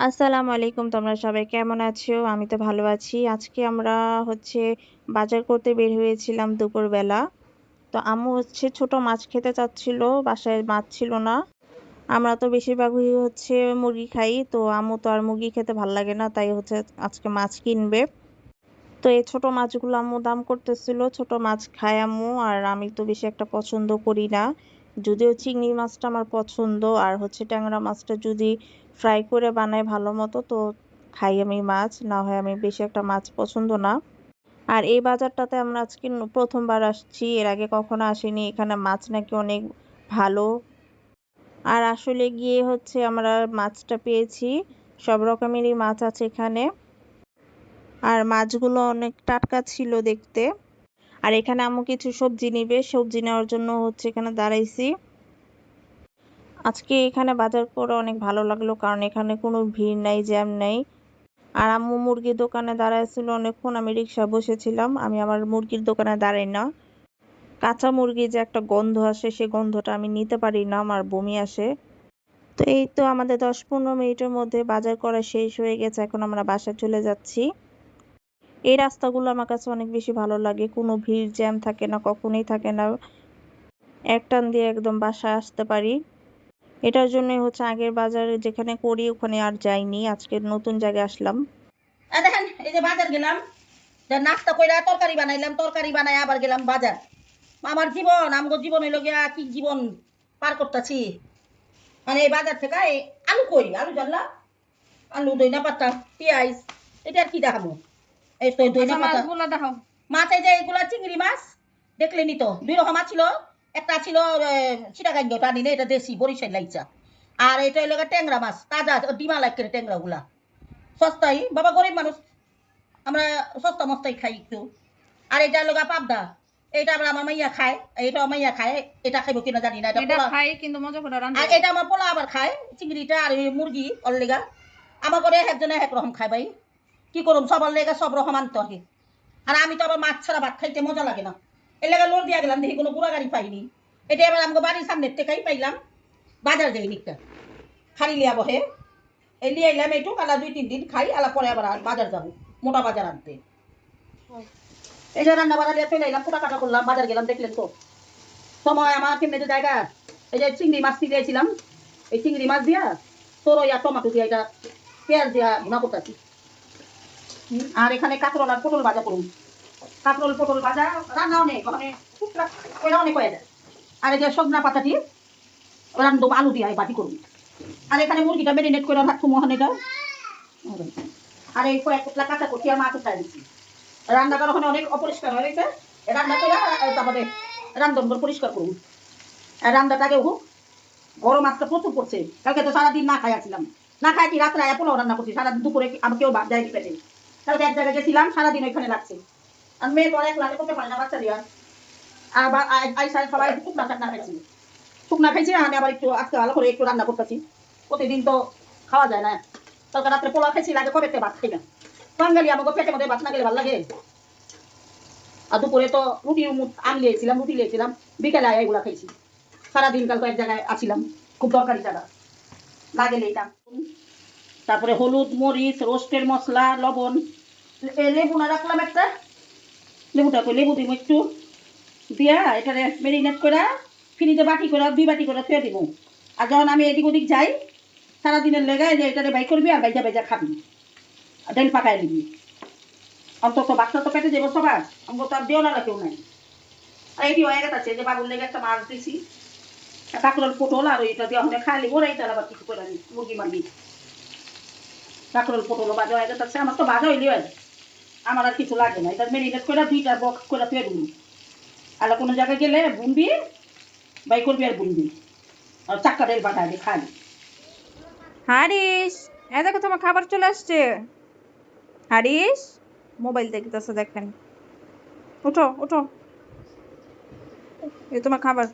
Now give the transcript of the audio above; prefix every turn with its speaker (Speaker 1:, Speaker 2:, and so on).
Speaker 1: আসসালামু আলাইকুম। তোমরা সবাই কেমন আছো? আমি তো ভালো আছি। আজকে আমরা হচ্ছে বাজার করতে বের হয়েছিলাম দুপুরবেলা। তো আম্মু হচ্ছে ছোট মাছ খেতে চাচ্ছিল, বাসায় মাছ ছিল না। আমরা তো বেশিরভাগই হচ্ছে মুরগি খাই, তো আম্মু তো আর মুরগি খেতে ভাল লাগে না, তাই হচ্ছে আজকে মাছ কিনবে। তো এই ছোট মাছগুলো আম্মু দাম করতেছিল। ছোট মাছ খায় আম্মু, আর আমি তো বেশি একটা পছন্দ করি না। যদিও চিংড়ি মাছটা আমার পছন্দ, আর হচ্ছে ট্যাংরা মাছটা যদি ফ্রাই করে বানায় ভালো মতো তো খাই আমি মাছ, না হয় আমি বেশি একটা মাছ পছন্দ না। আর এই বাজারটাতে আমরা আজকে প্রথমবার আসছি, এর আগে কখনো আসিনি। এখানে মাছ নাকি অনেক ভালো। আর আসলে গিয়ে হচ্ছে আমরা মাছটা পেয়েছি, সব রকমেরই মাছ আছে এখানে। আর মাছগুলো অনেক টাটকা ছিল দেখতে। আর এখানে আম্মু কিছু সবজি নিবে, সবজি নেওয়ার জন্য হচ্ছে এখানে দাঁড়াইছি। আজকে এখানে বাজার করে অনেক ভালো লাগলো, কারণ এখানে কোনো ভিড় নাই, জ্যাম নাই। আর আম্মু মুরগির দোকানে দাঁড়ায় ছিল অনেকক্ষণ, আমি রিক্সা বসেছিলাম। আমি আমার মুরগির দোকানে দাঁড়াই না। কাঁচা মুরগি যে একটা গন্ধ আসে, সে গন্ধটা আমি নিতে পারি না, আমার বমি আসে। তো এই তো আমাদের 10-15 মিনিটের মধ্যে বাজার করা শেষ হয়ে গেছে, এখন আমরা বাসায় চলে যাচ্ছি। এই রাস্তাগুলো আমার কাছে অনেক বেশি ভালো লাগে, কোনো ভিড় জ্যাম থাকে না, কখনোই থাকে না। এক টান দিয়ে একদম বাসায় আসতে পারি। এটার জন্যই হচ্ছে আগের বাজারে যেখানে করি ওখানে আর যাইনি, আজকে নতুন জায়গায় আসলাম।
Speaker 2: দেখেন এই যে বাজার গেলাম, যে নাস্তা কইরা তরকারি বানাইলাম, তরকারি বানাই আবার গেলাম বাজার। আমার জীবন আমগো জীবন হইল গিয়া কি জীবন পার করতেছি। মানে এই বাজার থেকে এই আলু কই আলু জানলাম, আলু দইনা পাতা পেঁয়াজ, এটা আর কি দেখাবো। এই তো দইনা পাতা মাছগুলো দেখাও। মাছ এই যে এগুলা চিংড়ি মাছ, দেখলেনি তো দুই রকম মাছ ছিল। একটা ছিল চিটাগাঙ্গ টানি না, এটা দেশি বরিশাল লাইচা। আর এটা হইল ট্যাংরা মাছ, তাজা ডিমা লাগে ট্যাংরা গুলা। সস্তাই বাবা, গরিব মানুষ আমরা, সস্তা মস্তাই খাই একটু। আর এটা লগা পাবদা, এটা আবার আমার মাইয়া খায়, এটা মাইয়া খায়। এটা খাইব কিনা জানি না, এটা পোলা খাই কিন্তু মজা করে রান্না। আর এটা আমার পোলা আবার খায় চিংড়িটা আর মুরগি ওর লেগা। আমার করে একজনে এক রকম খায় ভাই, কি করুম সবার লেগে সব রকম আনতে হয়। আর আমি তো আবার মাছ ছাড়া ভাত খাইতে মজা লাগে না। এর লেগে লোড দিয়া গেলাম, দেখি কোনো পুরা গাড়ি পাইনি। এটা এবার আমাকে বাড়ির সামনের থেকেই পাইলাম, বাজার যাই নিকটা খালি লিয়া বহে। এই লিয়ে এলাম এইটু, আলা 2-3 দিন খাই, আলা পরে আবার বাজার যাবো, মোটা বাজার আনতে। এই যে রান্না বাড়া দিয়ে চলে এলাম, কাটা করলাম, বাজার গেলাম, দেখলেন তো সময় আমার কেমনে যে জায়গা। এই যে চিংড়ি মাছ দিয়েছিলাম, এই চিংড়ি মাছ দিয়া তোর ইয়া টমাটো দিয়া এটা পেঁয়াজ দিয়া ভুনা করতেছি। আর এখানে কাঁকরোল আর পটল ভাজা করুন। কাঁকরোল পটল ভাজা রান্না অনেক মানে টুকটাক কইরা অনেক হয়ে যায়। আর এই যে সজনা পাতাটি রান্ধব আলু দিয়ে বাটি করুন। আর এখানে মুরগিটা মেরিনেট করে রাখবো মোহন এটা। আর এই কয়েক টুকরা কাঁচা করছি আর মাছ উঠাই দিচ্ছি। রান্নাঘর ওখানে অনেক অপরিষ্কার হয়ে গেছে, রান্না করে তারপরে রান্ধনঘর পরিষ্কার করুন। রান্নাটাকে হোক, গরম আজকে প্রচুর পড়ছে, কালকে তো সারাদিন না খাই আসছিলাম। না খাই কি রাত্রে পোলাও রান্না করছি, সারাদিন দুপুরে আমাকেও ভাত দেয় পেটে। কালকে এক জায়গায় গেছিলাম, সারাদিন ওইখানে লাগছে। আর মেয়ে তো এক লাগে করতে পারে না, বাচ্চা দিয়া। আর আইসা সবাই শুকনা চাকনা খাইছি, শুকনা খাইছি। আমি আবার একটু আজকে ভালো করে একটু রান্না করতেছি, প্রতিদিন তো খাওয়া যায় না। কালকে রাত্রে পোলাও খাইছি, লাগে কবে ভাত খাই না। বাঙালি আমাকে পেটে মধ্যে ভাত না গেলে ভালো লাগে। আর দুপুরে তো রুটি আনলিয়েছিলাম, রুটি লিয়েছিলাম, বিকেলে আয় এগুলা খাইছি। সারাদিন কালকে এক জায়গায় আছিলাম, খুব দরকারি জায়গা না গেলে এটা। তারপরে হলুদ মরিচ রোস্টের মশলা লবণ, লেবু না রাখলাম একটা, লেবুটা কই লেবু দিব একটু দিয়া এটারে মেরিনেট করে ফ্রিজে বাটি করে 2 বাটি করে থুয়ে দিব। আর যখন আমি এদিক ওদিক যাই সারাদিনের লেগে যে এটারে বাই করবি আর বাইজা বাইজা খাবি, আর ডাল পাকায় দিবি। অন্তত বাচ্চা তো পেটে যাবো সবার, আমাকে তো আর দেও না কেউ নাই। আর এটি হয়ে গেছে যে বাবুর লেগে একটা মাছ দিছি, কাঁকড়ার পটল, আর এটা দিয়ে ওখানে খাইলি ওরা এটা আবার কিছু করে নি মুরগি মারবি। কাঁকড়ার পটল বাজা হয়ে গেছে, আমার তো বাজা হইলে হয়, আমার আর কিছু লাগে না। এটা মেরিনেট করে 2টা বক্স করে থুয়ে দিবি। আর কোনো জায়গায় গেলে বুনবি, বাই করবি আর বুনবি, আর চাক্কা ডাল বাটা দিয়ে খাবি।
Speaker 1: হারিস, দেখো তোমার খাবার চলে আসছে। হারিস মোবাইল দেখতেছে, দেখেন। উঠো উঠো, এই তোমার খাবার।